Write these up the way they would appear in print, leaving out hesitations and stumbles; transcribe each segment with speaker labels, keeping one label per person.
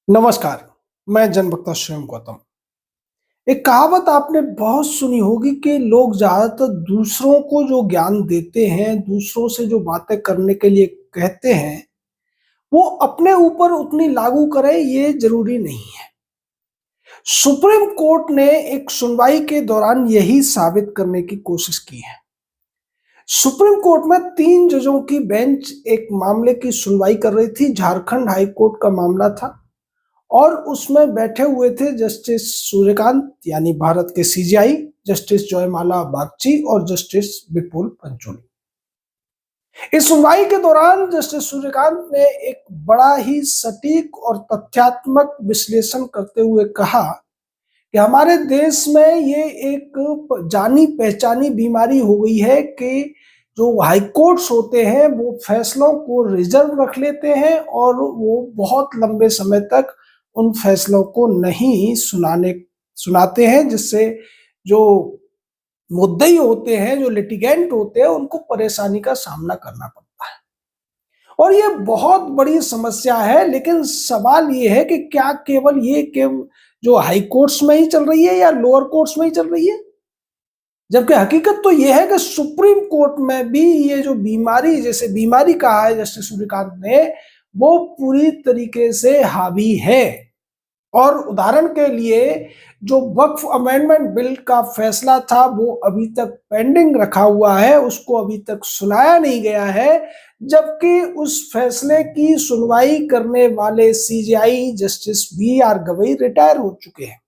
Speaker 1: नमस्कार। मैं जनवक्ता स्वयं गौतम। एक कहावत आपने बहुत सुनी होगी कि लोग ज्यादातर दूसरों को जो ज्ञान देते हैं, दूसरों से जो बातें करने के लिए कहते हैं, वो अपने ऊपर उतनी लागू करें ये जरूरी नहीं है। सुप्रीम कोर्ट ने एक सुनवाई के दौरान यही साबित करने की कोशिश की है। सुप्रीम कोर्ट में 3 जजों की बेंच एक मामले की सुनवाई कर रही थी। झारखंड हाई कोर्ट का मामला था और उसमें बैठे हुए थे जस्टिस सूर्यकांत यानी भारत के सीजेआई, जस्टिस जयमाला बागची और जस्टिस विपुल पंचोली। इस सुनवाई के दौरान जस्टिस सूर्यकांत ने एक बड़ा ही सटीक और तथ्यात्मक विश्लेषण करते हुए कहा कि हमारे देश में ये एक जानी पहचानी बीमारी हो गई है कि जो हाई कोर्ट्स होते हैं वो फैसलों को रिजर्व रख लेते हैं और वो बहुत लंबे समय तक उन फैसलों को नहीं सुनाते हैं, जिससे जो मुद्दई होते हैं, जो लिटिगेंट होते हैं, उनको परेशानी का सामना करना पड़ता है। और ये बहुत बड़ी समस्या है। लेकिन सवाल ये है कि क्या केवल ये जो हाई कोर्ट्स में ही चल रही है या लोअर कोर्ट्स में ही चल रही है? जबकि हकीकत तो ये है कि सुप्रीम कोर्ट में भी ये जो बीमारी, जैसे बीमारी कहा है जस्टिस सूर्यकांत ने, वो पूरी तरीके से हावी है। और उदाहरण के लिए जो वक्फ अमेंडमेंट बिल का फैसला था वो अभी तक पेंडिंग रखा हुआ है, उसको अभी तक सुनाया नहीं गया है, जबकि उस फैसले की सुनवाई करने वाले CJI justice B R Gavai retire हो चुके हैं।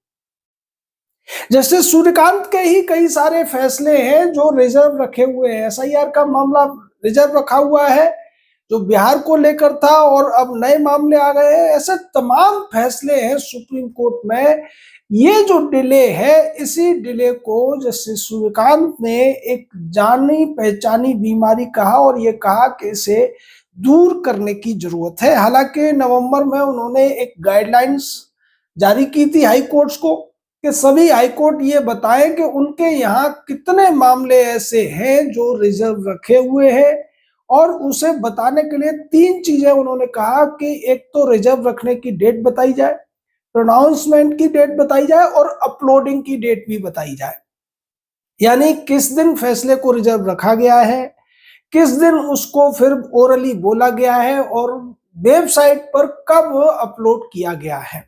Speaker 1: जस्टिस सूर्यकांत के ही कई सारे फैसले हैं जो रिजर्व रखे हुए हैं। एसआईआर का मामला रिजर्व रखा हुआ है जो बिहार को लेकर था और अब नए मामले आ गए हैं। ऐसे तमाम फैसले हैं सुप्रीम कोर्ट में। ये जो डिले है, इसी डिले को जस्टिस सूर्यकांत ने एक जानी पहचानी बीमारी कहा और ये कहा कि इसे दूर करने की जरूरत है। हालांकि नवंबर में उन्होंने एक गाइडलाइंस जारी की थी हाई कोर्ट्स को कि सभी हाई कोर्ट ये बताएं कि उनके यहाँ कितने मामले ऐसे हैं जो रिजर्व रखे हुए हैं। और उसे बताने के लिए 3 चीजें उन्होंने कहा कि एक तो रिजर्व रखने की डेट बताई जाए, प्रोनाउंसमेंट की डेट बताई जाए और अपलोडिंग की डेट भी बताई जाए। यानी किस दिन फैसले को रिजर्व रखा गया है, किस दिन उसको फिर ओरली बोला गया है और वेबसाइट पर कब अपलोड किया गया है।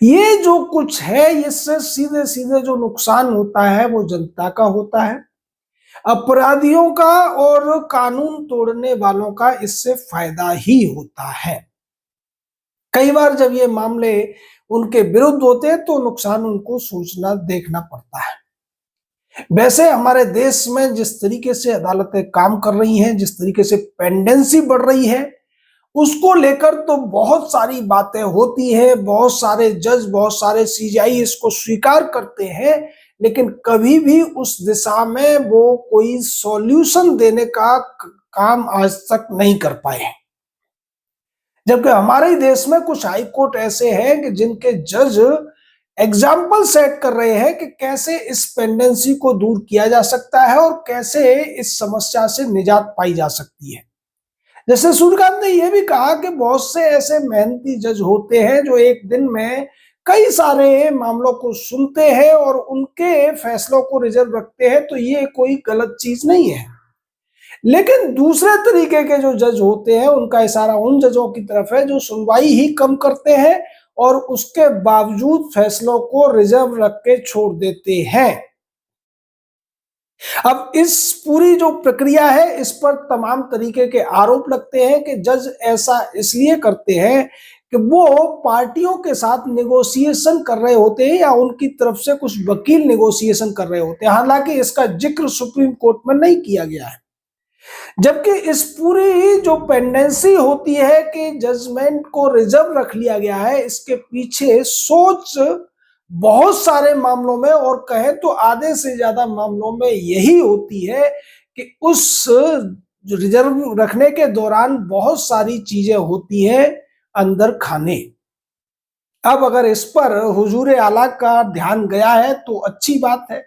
Speaker 1: ये जो कुछ है, इससे सीधे सीधे जो नुकसान होता है वो जनता का होता है, अपराधियों का और कानून तोड़ने वालों का इससे फायदा ही होता है। कई बार जब ये मामले उनके विरुद्ध होते हैं तो नुकसान उनको सोचना देखना पड़ता है। वैसे हमारे देश में जिस तरीके से अदालतें काम कर रही हैं, जिस तरीके से पेंडेंसी बढ़ रही है, उसको लेकर तो बहुत सारी बातें होती हैं, बहुत सारे जज, बहुत सारे सीजेआई इसको स्वीकार करते हैं, लेकिन कभी भी उस दिशा में वो कोई सॉल्यूशन देने का काम आज तक नहीं कर पाए हैं। जबकि हमारे ही देश में कुछ हाई कोर्ट ऐसे हैं कि जिनके जज एग्जाम्पल सेट कर रहे हैं कि कैसे इस पेंडेंसी को दूर किया जा सकता है और कैसे इस समस्या से निजात पाई जा सकती है। जैसे सूर्यकांत ने यह भी कहा कि बहुत से ऐसे मेहनती जज होते हैं जो एक दिन में कई सारे मामलों को सुनते हैं और उनके फैसलों को रिजर्व रखते हैं, तो ये कोई गलत चीज नहीं है। लेकिन दूसरे तरीके के जो जज होते हैं उनका इशारा उन जजों की तरफ है जो सुनवाई ही कम करते हैं और उसके बावजूद फैसलों को रिजर्व रख के छोड़ देते हैं। अब इस पूरी जो प्रक्रिया है, इस पर तमाम तरीके के आरोप लगते हैं कि जज ऐसा इसलिए करते हैं कि वो पार्टियों के साथ नेगोशिएशन कर रहे होते हैं या उनकी तरफ से कुछ वकील नेगोशिएशन कर रहे होते हैं। हालांकि इसका जिक्र सुप्रीम कोर्ट में नहीं किया गया है। जबकि इस पूरी जो पेंडेंसी होती है कि जजमेंट को रिजर्व रख लिया गया है, इसके पीछे सोच बहुत सारे मामलों में और कहें तो आधे से ज्यादा मामलों में यही होती है कि उस रिजर्व रखने के दौरान बहुत सारी चीजें होती हैं अंदर खाने। अब अगर इस पर हुजूर आला का ध्यान गया है तो अच्छी बात है,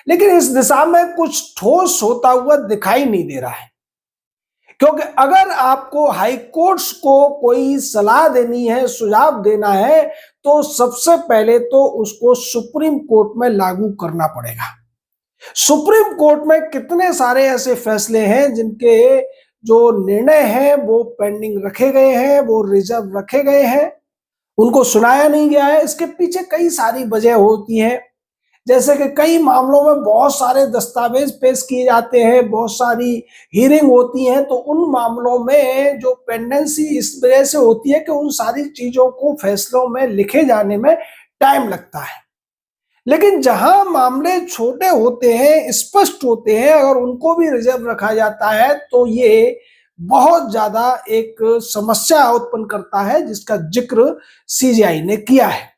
Speaker 1: लेकिन इस दिशा में कुछ ठोस होता हुआ दिखाई नहीं दे रहा है। क्योंकि अगर आपको हाई कोर्ट्स को कोई सलाह देनी है, सुझाव देना है, तो सबसे पहले तो उसको सुप्रीम कोर्ट में लागू करना पड़ेगा। सुप्रीम कोर्ट में कितने सारे ऐसे फैसले हैं जिनके जो निर्णय हैं वो पेंडिंग रखे गए हैं, वो रिजर्व रखे गए हैं, उनको सुनाया नहीं गया है। इसके पीछे कई सारी वजह होती हैं, जैसे कि कई मामलों में बहुत सारे दस्तावेज पेश किए जाते हैं, बहुत सारी हियरिंग होती हैं, तो उन मामलों में जो पेंडेंसी इस वजह से होती है कि उन सारी चीजों को फैसलों में लिखे जाने में टाइम लगता है। लेकिन जहां मामले छोटे होते हैं, स्पष्ट होते हैं, अगर उनको भी रिजर्व रखा जाता है तो ये बहुत ज्यादा एक समस्या उत्पन्न करता है, जिसका जिक्र सीजीआई ने किया है।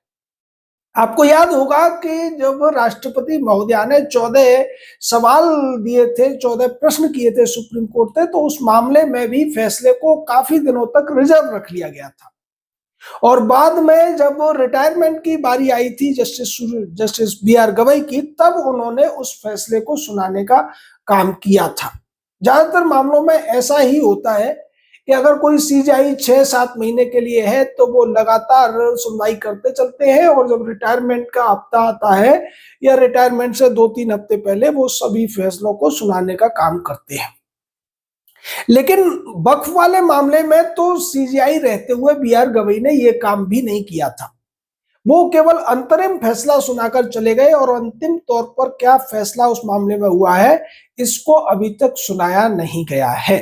Speaker 1: आपको याद होगा कि जब राष्ट्रपति महोदया ने 14 सवाल दिए थे, 14 प्रश्न किए थे सुप्रीम कोर्ट से, तो उस मामले में भी फैसले को काफी दिनों तक रिजर्व रख लिया गया था। और बाद में जब रिटायरमेंट की बारी आई थी जस्टिस बी.आर. गवई की, तब उन्होंने उस फैसले को सुनाने का काम किया था। ज्यादातर मामलों में ऐसा ही होता है कि अगर कोई सीजीआई 6-7 महीने के लिए है तो वो लगातार सुनवाई करते चलते हैं, और जब रिटायरमेंट का हफ्ता आता है या रिटायरमेंट से 2-3 हफ्ते पहले वो सभी फैसलों को सुनाने का काम करते हैं। लेकिन वक्फ वाले मामले में तो सीजीआई रहते हुए बी.आर. गवई ने यह काम भी नहीं किया था। वो केवल अंतरिम फैसला सुनाकर चले गए, और अंतिम तौर पर क्या फैसला उस मामले में हुआ है, इसको अभी तक सुनाया नहीं गया है।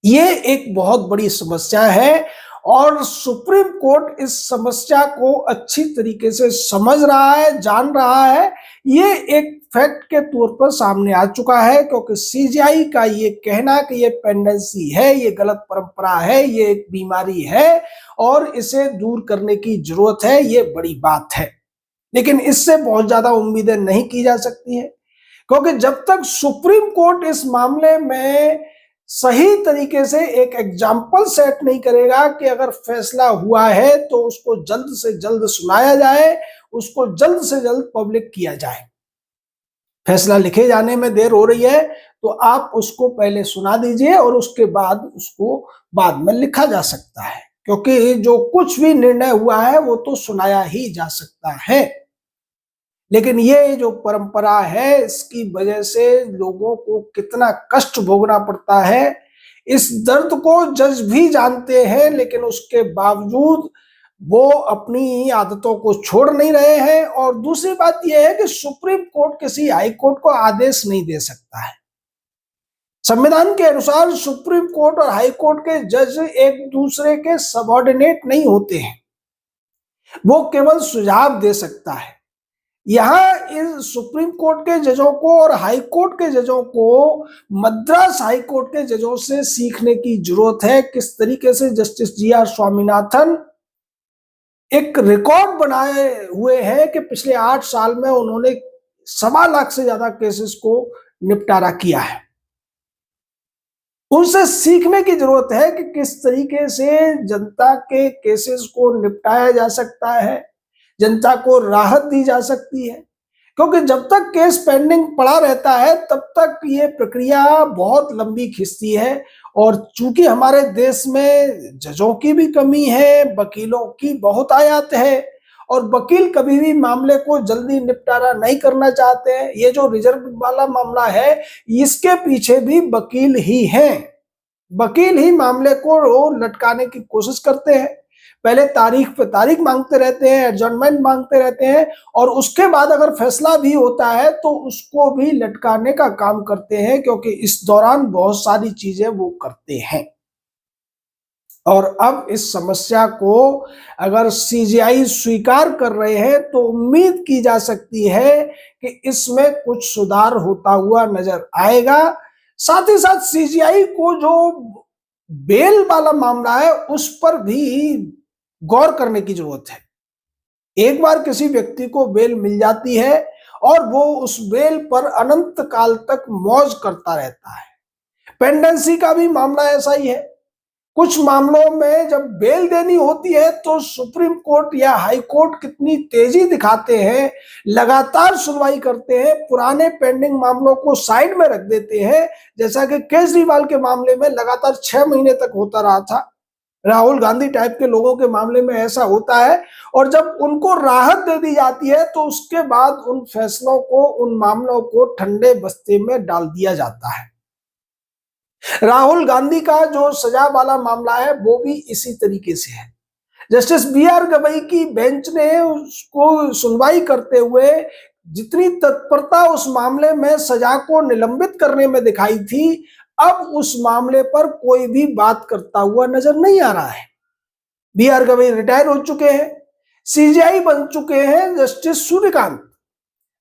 Speaker 1: ये एक बहुत बड़ी समस्या है, और सुप्रीम कोर्ट इस समस्या को अच्छी तरीके से समझ रहा है, जान रहा है। ये एक फैक्ट के तौर पर सामने आ चुका है, क्योंकि सीजीआई का ये कहना कि ये पेंडेंसी है, ये गलत परंपरा है, ये एक बीमारी है और इसे दूर करने की जरूरत है, ये बड़ी बात है। लेकिन इससे बहुत ज्यादा उम्मीदें नहीं की जा सकती है, क्योंकि जब तक सुप्रीम कोर्ट इस मामले में सही तरीके से एक एग्जाम्पल सेट नहीं करेगा कि अगर फैसला हुआ है तो उसको जल्द से जल्द सुनाया जाए, उसको जल्द से जल्द पब्लिक किया जाए। फैसला लिखे जाने में देर हो रही है तो आप उसको पहले सुना दीजिए, और उसके बाद उसको बाद में लिखा जा सकता है, क्योंकि जो कुछ भी निर्णय हुआ है वो तो सुनाया ही जा सकता है। लेकिन ये जो परंपरा है, इसकी वजह से लोगों को कितना कष्ट भोगना पड़ता है, इस दर्द को जज भी जानते हैं, लेकिन उसके बावजूद वो अपनी आदतों को छोड़ नहीं रहे हैं। और दूसरी बात यह है कि सुप्रीम कोर्ट किसी हाई कोर्ट को आदेश नहीं दे सकता है। संविधान के अनुसार सुप्रीम कोर्ट और हाई कोर्ट के जज एक दूसरे के सबऑर्डिनेट नहीं होते हैं, वो केवल सुझाव दे सकता है। यहाँ इस सुप्रीम कोर्ट के जजों को और हाई कोर्ट के जजों को मद्रास हाई कोर्ट के जजों से सीखने की जरूरत है, किस तरीके से जस्टिस जी.आर. स्वामीनाथन एक रिकॉर्ड बनाए हुए हैं कि पिछले 8 साल में उन्होंने 1.25 लाख से ज्यादा केसेस को निपटारा किया है। उनसे सीखने की जरूरत है कि किस तरीके से जनता के केसेस को निपटाया जा सकता है, जनता को राहत दी जा सकती है। क्योंकि जब तक केस पेंडिंग पड़ा रहता है तब तक ये प्रक्रिया बहुत लंबी खिंचती है, और चूंकि हमारे देश में जजों की भी कमी है, वकीलों की बहुत आयात है, और वकील कभी भी मामले को जल्दी निपटारा नहीं करना चाहते हैं। ये जो रिजर्व वाला मामला है, इसके पीछे भी वकील ही हैं। वकील ही मामले को लटकाने की कोशिश करते हैं, पहले तारीख पे तारीख मांगते रहते हैं, एडजॉर्नमेंट मांगते रहते हैं, और उसके बाद अगर फैसला भी होता है तो उसको भी लटकाने का काम करते हैं, क्योंकि इस दौरान बहुत सारी चीजें वो करते हैं। और अब इस समस्या को अगर सीजीआई स्वीकार कर रहे हैं तो उम्मीद की जा सकती है कि इसमें कुछ सुधार होता हुआ नजर आएगा। साथ ही साथ सीजीआई को जो बेल वाला मामला है उस पर भी गौर करने की जरूरत है। एक बार किसी व्यक्ति को बेल मिल जाती है और वो उस बेल पर अनंत काल तक मौज करता रहता है। पेंडेंसी का भी मामला ऐसा ही है। कुछ मामलों में जब बेल देनी होती है तो सुप्रीम कोर्ट या हाई कोर्ट कितनी तेजी दिखाते हैं, लगातार सुनवाई करते हैं, पुराने पेंडिंग मामलों को साइड में रख देते हैं। जैसा कि केजरीवाल के मामले में लगातार 6 महीने तक होता रहा था। राहुल गांधी टाइप के लोगों के मामले में ऐसा होता है, और जब उनको राहत दे दी जाती है तो उसके बाद उन फैसलों को, उन मामलों को ठंडे बस्ते में डाल दिया जाता है। राहुल गांधी का जो सजा वाला मामला है वो भी इसी तरीके से है। Justice B R. गवई की बेंच ने उसको सुनवाई करते हुए जितनी तत्परता उस मामले में सजा को निलंबित करने में दिखाई थी, अब उस मामले पर कोई भी बात करता हुआ नजर नहीं आ रहा है। बी.आर. गवई रिटायर हो चुके हैं, सीजेआई बन चुके हैं जस्टिस सूर्यकांत।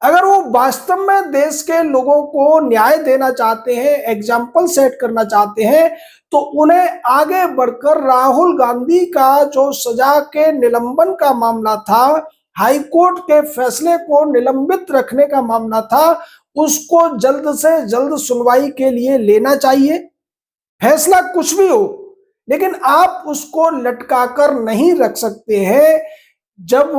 Speaker 1: अगर वो वास्तव में देश के लोगों को न्याय देना चाहते हैं, एग्जाम्पल सेट करना चाहते हैं, तो उन्हें आगे बढ़कर राहुल गांधी का जो सजा के निलंबन का मामला था, हाई कोर्ट के फैसले को निलंबित रखने का मामला था, उसको जल्द से जल्द सुनवाई के लिए लेना चाहिए। फैसला कुछ भी हो, लेकिन आप उसको लटकाकर नहीं रख सकते हैं। जब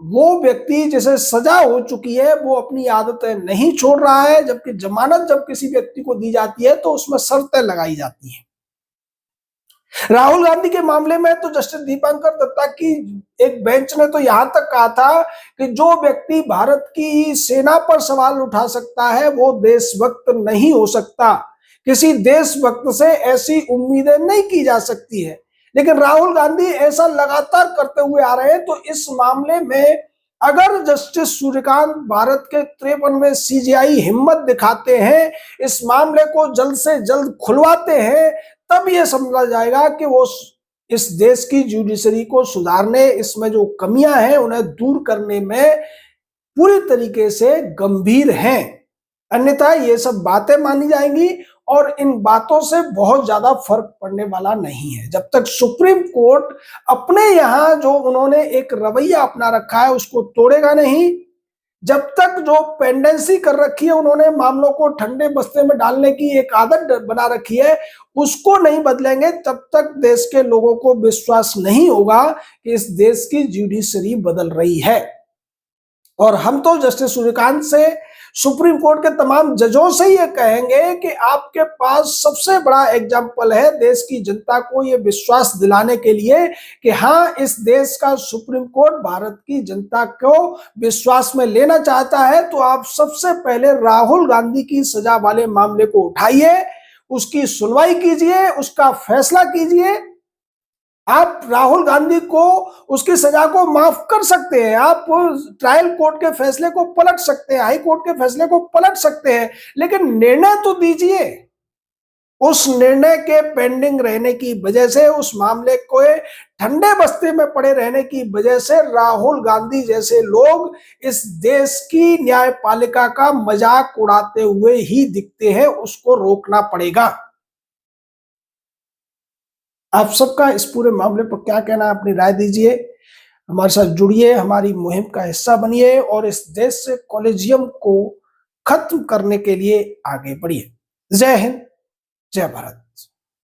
Speaker 1: वो व्यक्ति जिसे सजा हो चुकी है वो अपनी आदतें नहीं छोड़ रहा है, जबकि जमानत जब किसी व्यक्ति को दी जाती है तो उसमें शर्तें लगाई जाती हैं। राहुल गांधी के मामले में तो जस्टिस दीपांकर दत्ता की एक बेंच ने तो यहां तक कहा था कि जो व्यक्ति भारत की सेना पर सवाल उठा सकता है वो देशभक्त नहीं हो सकता। किसी देशभक्त से ऐसी उम्मीदें नहीं की जा सकती है। लेकिन राहुल गांधी ऐसा लगातार करते हुए आ रहे हैं, तो इस मामले में अगर जस्टिस सूर्यकांत भारत के 53वें सीजेआई हिम्मत दिखाते हैं, इस मामले को जल्द से जल्द खुलवाते हैं, तब यह समझा जाएगा कि वो इस देश की जुडिशरी को सुधारने, इसमें जो कमियां हैं उन्हें दूर करने में पूरी तरीके से गंभीर हैं। अन्यथा ये सब बातें मानी जाएंगी और इन बातों से बहुत ज्यादा फर्क पड़ने वाला नहीं है। जब तक सुप्रीम कोर्ट अपने यहां जो उन्होंने एक रवैया अपना रखा है उसको तोड़ेगा नहीं, जब तक जो पेंडेंसी कर रखी है उन्होंने मामलों को ठंडे बस्ते में डालने की एक आदत बना रखी है, उसको नहीं बदलेंगे, तब तक देश के लोगों को विश्वास नहीं होगा कि इस देश की जुडिशरी बदल रही है। और हम तो जस्टिस सूर्यकांत से, सुप्रीम कोर्ट के तमाम जजों से ये कहेंगे कि आपके पास सबसे बड़ा एग्जाम्पल है देश की जनता को ये विश्वास दिलाने के लिए कि हाँ, इस देश का सुप्रीम कोर्ट भारत की जनता को विश्वास में लेना चाहता है। तो आप सबसे पहले राहुल गांधी की सजा वाले मामले को उठाइए, उसकी सुनवाई कीजिए, उसका फैसला कीजिए। आप राहुल गांधी को उसकी सजा को माफ कर सकते हैं, आप ट्रायल कोर्ट के फैसले को पलट सकते हैं, हाई कोर्ट के फैसले को पलट सकते हैं, लेकिन निर्णय तो दीजिए। उस निर्णय के पेंडिंग रहने की वजह से, उस मामले को ठंडे बस्ते में पड़े रहने की वजह से राहुल गांधी जैसे लोग इस देश की न्यायपालिका का मजाक उड़ाते हुए ही दिखते हैं। उसको रोकना पड़ेगा। आप सबका इस पूरे मामले पर क्या कहना है, अपनी राय दीजिए। हमारे साथ जुड़िए, हमारी मुहिम का हिस्सा बनिए और इस देश से कॉलेजियम को खत्म करने के लिए आगे बढ़िए। जय हिंद, जय भारत।